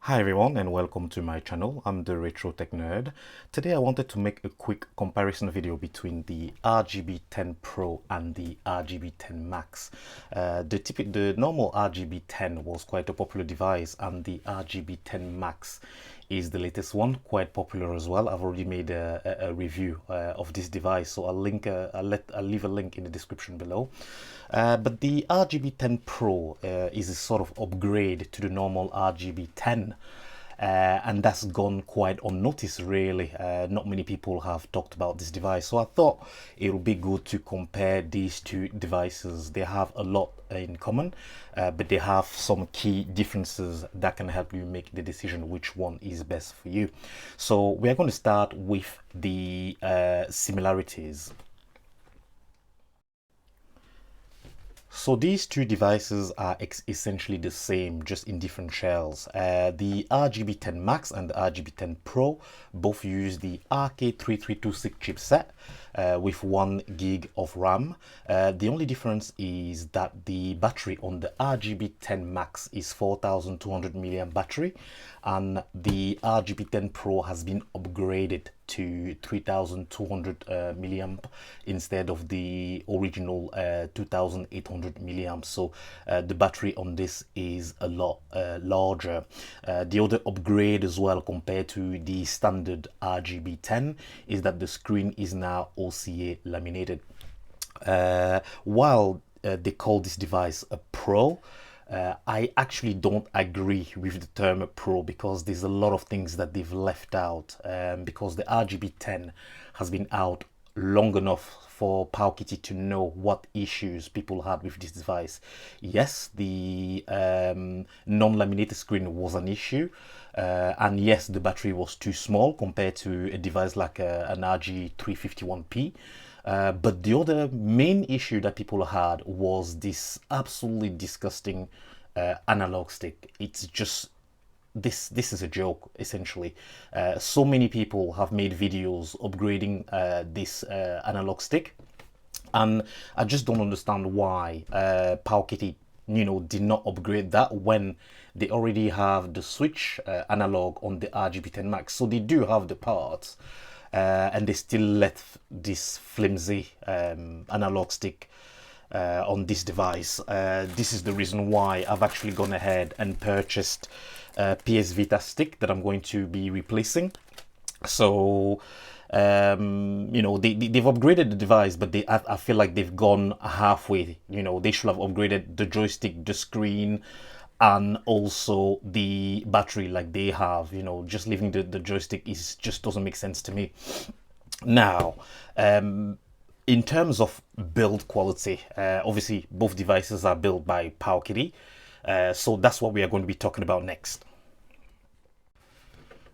Hi everyone and welcome to my channel. I'm the Retro Tech Nerd. Today I wanted to make a quick comparison video between the RGB10 Pro and the RGB10 Max. The normal RGB10 was quite a popular device, and the RGB10 Max is the latest one, quite popular as well. I've already made a review of this device, so I'll leave a link in the description below. But the RGB10 Pro is a sort of upgrade to the normal RGB10. And that's gone quite unnoticed, really. Not many people have talked about this device, so I thought it would be good to compare these two devices. They have a lot in common, but they have some key differences that can help you make the decision which one is best for you. So we are going to start with the similarities. So these two devices are essentially the same, just in different shells. The RGB10 Max and the RGB10 Pro both use the RK3326 chipset with 1 gig of RAM. The only difference is that the battery on the RGB10 Max is 4200 milliamp battery, and the RGB10 Pro has been upgraded to 3200 milliamp instead of the original 2800 milliamp. So the battery on this is a lot larger. The other upgrade as well compared to the standard RGB10 is that the screen is now OCA laminated. While they call this device a Pro, I actually don't agree with the term Pro, because there's a lot of things that they've left out, because the RGB10 has been out long enough for Powkitty to know what issues people had with this device. Yes, the non-laminated screen was an issue, and yes, the battery was too small compared to a device like an RG351P. But the other main issue that people had was this absolutely disgusting analog stick. It's just this is a joke, essentially. So many people have made videos upgrading this analog stick, and I just don't understand why Powkitty did not upgrade that when they already have the switch analog on the RGB10 Max. So they do have the parts, and they still left this flimsy analog stick on this device. This is the reason why I've actually gone ahead and purchased a PS Vita stick that I'm going to be replacing. So they've upgraded the device, but I feel like they've gone halfway. They should have upgraded the joystick, the screen, and also the battery like they have. Just leaving the joystick just doesn't make sense to me. Now, in terms of build quality, obviously both devices are built by Powkitty, so that's what we are going to be talking about next.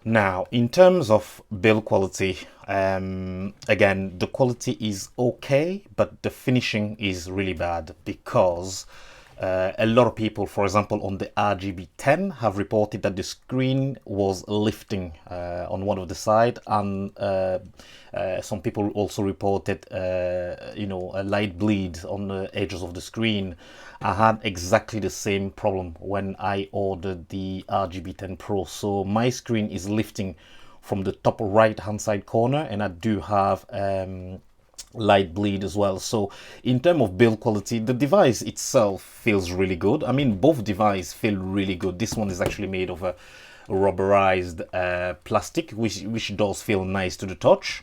Now, in terms of build quality, again, the quality is okay, but the finishing is really bad, because a lot of people, for example, on the RGB10 have reported that the screen was lifting on one of the side, and some people also reported, a light bleed on the edges of the screen. I had exactly the same problem when I ordered the RGB10 Pro. So my screen is lifting from the top right hand side corner, and I do have light bleed as well. So in terms of build quality, the device itself feels really good. I mean, both devices feel really good. This one is actually made of a rubberized plastic, which does feel nice to the touch.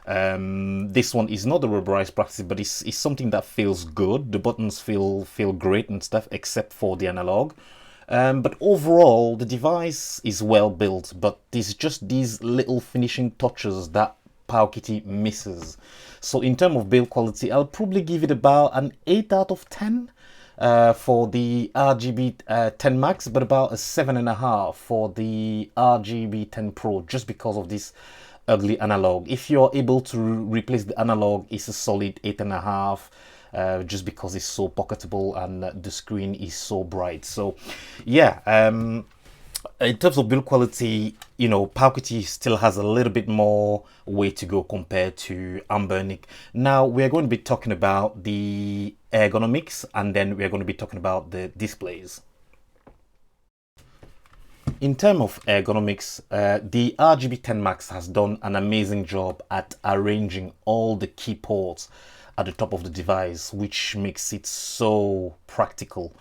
This one is not a rubberized plastic, but it's something that feels good. The buttons feel great and stuff, except for the analog. But overall, the device is well built, but there's just these little finishing touches that Powkitty misses. So in terms of build quality, I'll probably give it about an 8 out of 10 for the RGB10 Max, but about a 7.5 for the RGB10 Pro, just because of this ugly analog. If you're able to replace the analog, it's a solid 8.5. Just because it's so pocketable and the screen is so bright. So yeah, in terms of build quality, Powkitty still has a little bit more way to go compared to Anbernic. Now we're going to be talking about the ergonomics, and then we're going to be talking about the displays. In terms of ergonomics, the RGB10 Max has done an amazing job at arranging all the key ports at the top of the device, which makes it so practical.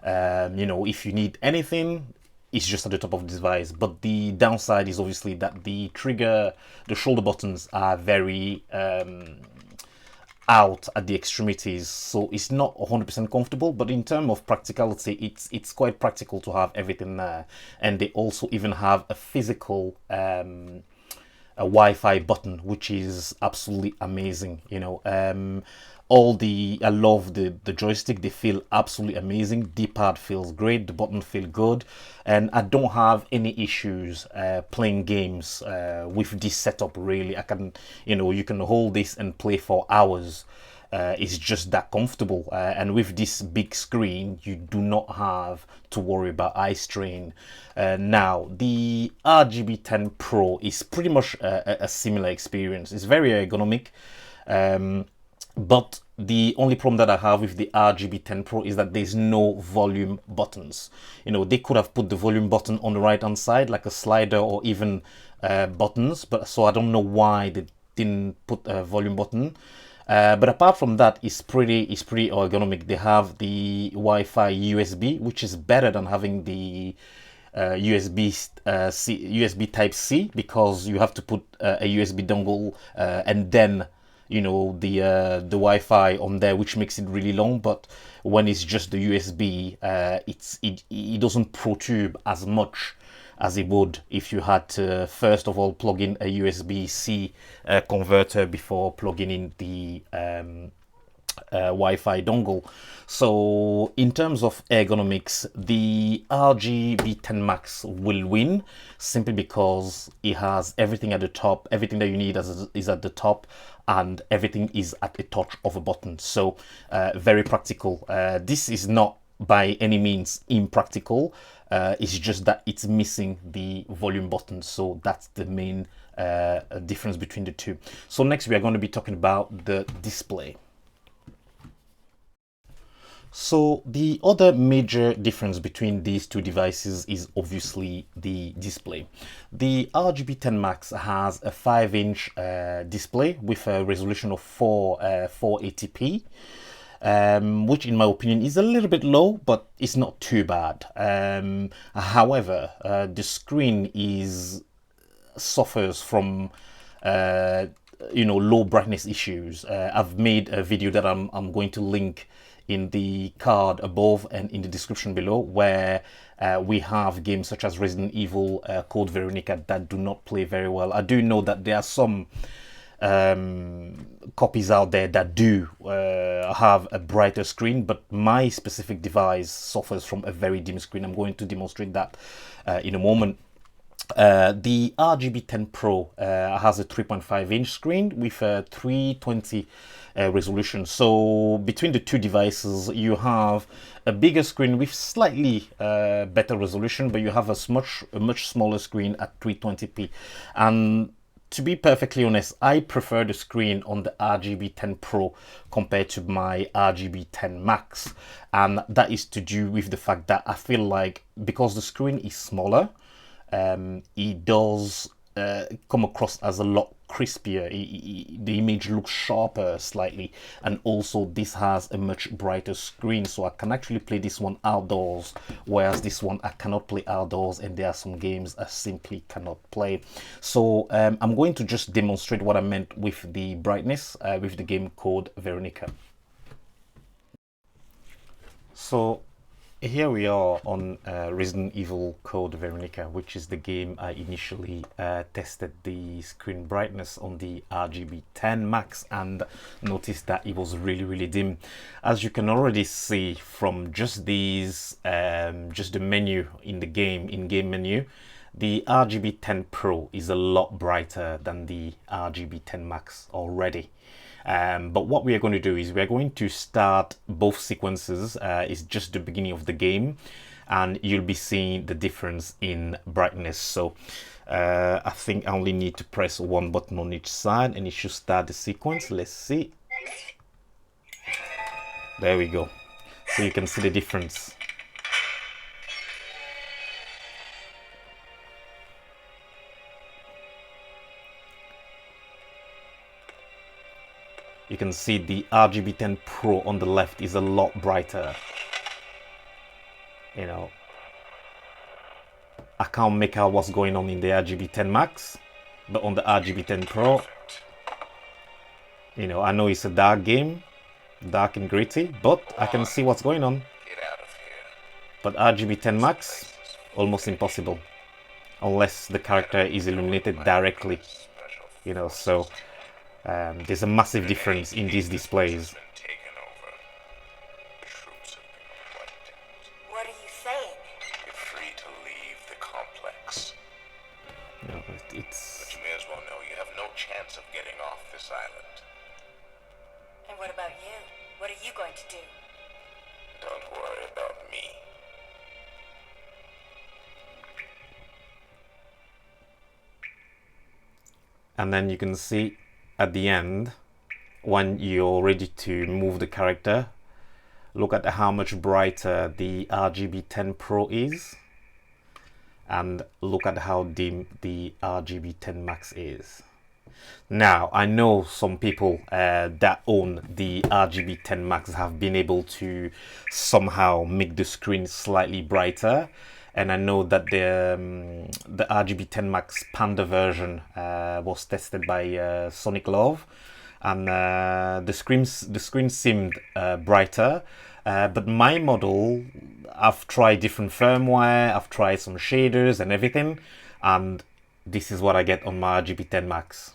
You know, if you need anything, it's just at the top of the device. But the downside is obviously that the trigger, the shoulder buttons are very out at the extremities, so it's not 100% comfortable, but in terms of practicality, it's quite practical to have everything there. And they also even have a physical a Wi-Fi button, which is absolutely amazing. You know, I love the joystick. They feel absolutely amazing. D-pad feels great. The button feel good, and I don't have any issues playing games with this setup. Really, I can, you know, you can hold this and play for hours. It's just that comfortable, and with this big screen you do not have to worry about eye strain. Now the RGB10 Pro is pretty much a similar experience. It's very ergonomic, but the only problem that I have with the RGB10 Pro is that there's no volume buttons. You know, they could have put the volume button on the right hand side like a slider, or even buttons, but so I don't know why they didn't put a volume button. But apart from that, it's pretty ergonomic. They have the Wi-Fi USB, which is better than having the USB Type C, because you have to put a USB dongle and then, you know, the Wi-Fi on there, which makes it really long. But when it's just the USB, it doesn't protrude as much as it would if you had to first of all plug in a USB-C converter before plugging in the Wi-Fi dongle. So in terms of ergonomics, the RGB10 Max will win, simply because it has everything at the top. Everything that you need is at the top, and everything is at the touch of a button. So very practical. This is not by any means impractical. It's just that it's missing the volume button, so that's the main difference between the two. So next we are going to be talking about the display. So the other major difference between these two devices is obviously the display. The RGB10 Max has a 5-inch display with a resolution of 480p. Which in my opinion is a little bit low, but it's not too bad. However, the screen suffers from you know, low brightness issues. I've made a video that I'm going to link in the card above and in the description below, where we have games such as Resident Evil, Code Veronica, that do not play very well. I do know that there are some copies out there that do have a brighter screen, but my specific device suffers from a very dim screen. I'm going to demonstrate that in a moment. The RGB10 Pro has a 3.5-inch screen with a 320 resolution. So between the two devices, you have a bigger screen with slightly better resolution, but you have a much smaller screen at 320p. And to be perfectly honest, I prefer the screen on the RGB10 Pro compared to my RGB10 Max. And that is to do with the fact that I feel like, because the screen is smaller, it does come across as a lot crispier. The image looks sharper slightly, and also this has a much brighter screen, so I can actually play this one outdoors, whereas this one I cannot play outdoors, and there are some games I simply cannot play. So I'm going to just demonstrate what I meant with the brightness with the game Code Veronica. So here we are on Resident Evil Code Veronica, which is the game I initially tested the screen brightness on the RGB10 Max, and noticed that it was really dim. As you can already see from just these, just the menu in the game, in-game menu, the RGB10 Pro is a lot brighter than the RGB10 Max already. But what we are going to do is we are going to start both sequences. It's just the beginning of the game, and you'll be seeing the difference in brightness. So I think I only need to press one button on each side and it should start the sequence. Let's see. There we go. So you can see the difference. you can see the RGB10 Pro on the left is a lot brighter. You know, I can't make out what's going on in the RGB10 Max, but on the RGB10 Pro, you know, I know it's a dark game, dark and gritty, but I can see what's going on. But RGB10 Max, almost impossible, unless the character is illuminated directly, you know, so there's a massive difference in these displays. What are you saying? You're free to leave the complex. You know, But you may as well know you have no chance of getting off this island. And what about you? What are you going to do? Don't worry about me. And then you can see at the end, when you're ready to move the character, look at how much brighter the RGB10 Pro is, and look at how dim the RGB10 Max is. Now, I know some people that own the RGB10 Max have been able to somehow make the screen slightly brighter, and I know that the RGB10 Max Panda version was tested by Sonic Love, and the screen seemed brighter. But my model, I've tried different firmware, I've tried some shaders and everything, and this is what I get on my RGB10 Max.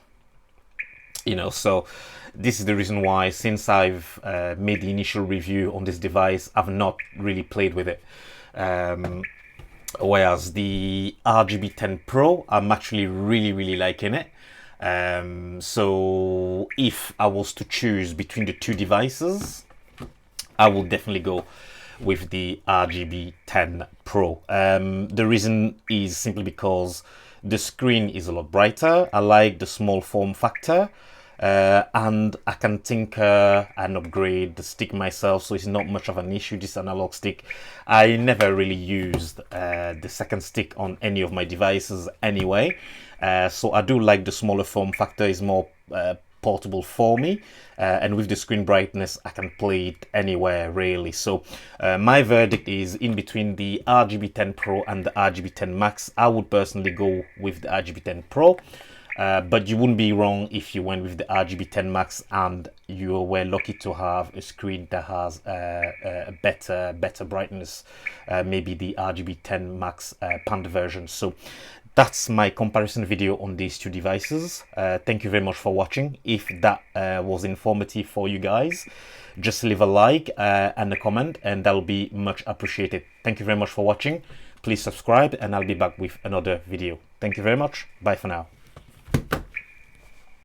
You know, so this is the reason why, since I've made the initial review on this device, I've not really played with it. Whereas the RGB10 Pro, I'm actually really liking it. So if I was to choose between the two devices, I will definitely go with the RGB10 Pro. The reason is simply because the screen is a lot brighter. I like the small form factor, and I can tinker and upgrade the stick myself, so it's not much of an issue, this analog stick. I never really used the second stick on any of my devices anyway, so I do like the smaller form factor. Is more portable for me, and with the screen brightness I can play it anywhere really. So my verdict is, in between the RGB10 Pro and the RGB10 Max, I would personally go with the RGB10 Pro. But you wouldn't be wrong if you went with the RGB10 Max and you were lucky to have a screen that has a better brightness, maybe the RGB10 Max Panda version. So that's my comparison video on these two devices. Thank you very much for watching. If that was informative for you guys, just leave a like and a comment, and that'll be much appreciated. Thank you very much for watching. Please subscribe, and I'll be back with another video. Thank you very much. Bye for now.